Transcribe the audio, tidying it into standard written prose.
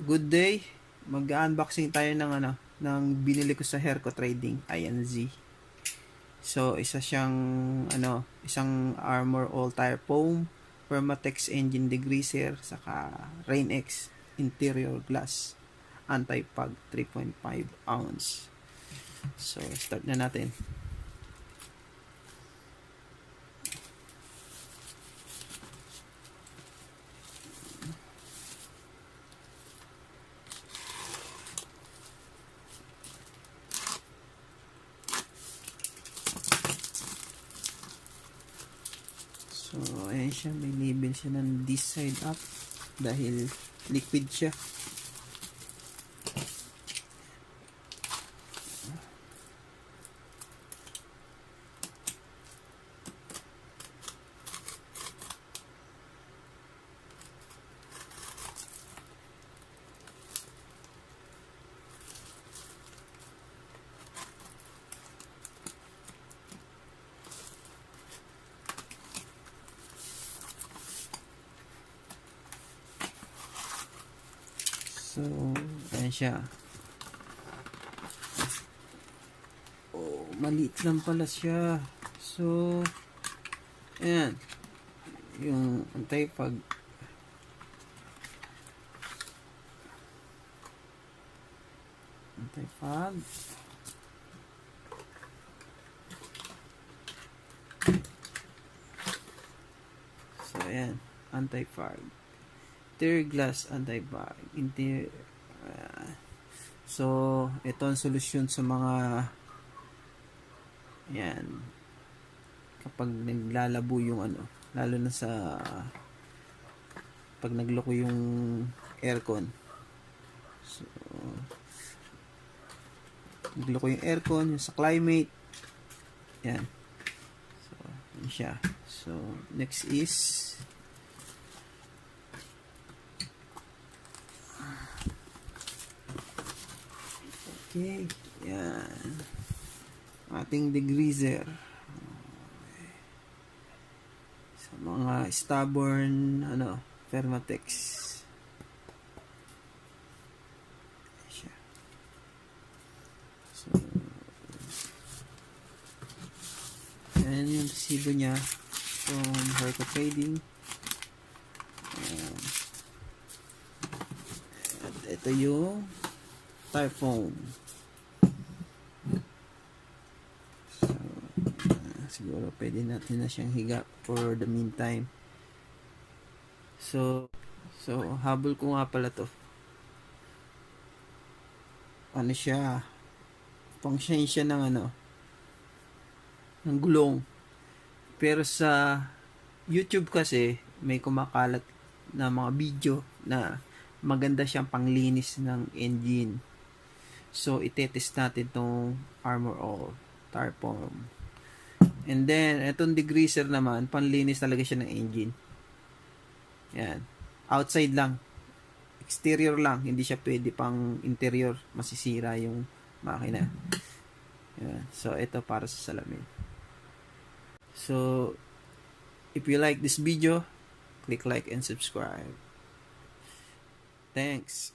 good day. Mag-unboxing tayo ng ng binili ko sa Herco Trading, INZ. So, isa siyang isang armor all tire foam, Permatex engine degreaser, saka Rain-X interior glass, anti-pug 3.5 ounce. So, start na natin. So, ayan siya. May label siya ng this side up dahil liquid siya. So, ayan siya. Oh, maliit lang pala siya. So, ayan. Yung anti-pug. Anti-pug. So, ayan. Anti-pug. Interior glass anti-pug. So, ito ang solusyon sa mga yan kapag naglalabo yung lalo na sa pag nagloko yung aircon. So, nagloko yung aircon, yung sa climate. Yan. So, yan siya. So, next is okay, yan. Ating degreaser. Sa mga stubborn, Permatex. Siya. So, yan yung resibo niya from Herco Trading. At ito yung tire foam. So, siguro pwede natin na siyang higa for the meantime. So habol ko nga pala to. Siya? Function siya ng ng gulong. Pero sa YouTube kasi may kumakalat na mga video na maganda siyang panglinis ng engine. So, itetest natin itong Armor All tire foam. And then, itong degreaser naman, panlinis talaga siya ng engine. Yan. Outside lang. Exterior lang. Hindi siya pwede pang interior. Masisira yung makina. Yan. So, ito para sa salamin. So, if you like this video, click like and subscribe. Thanks.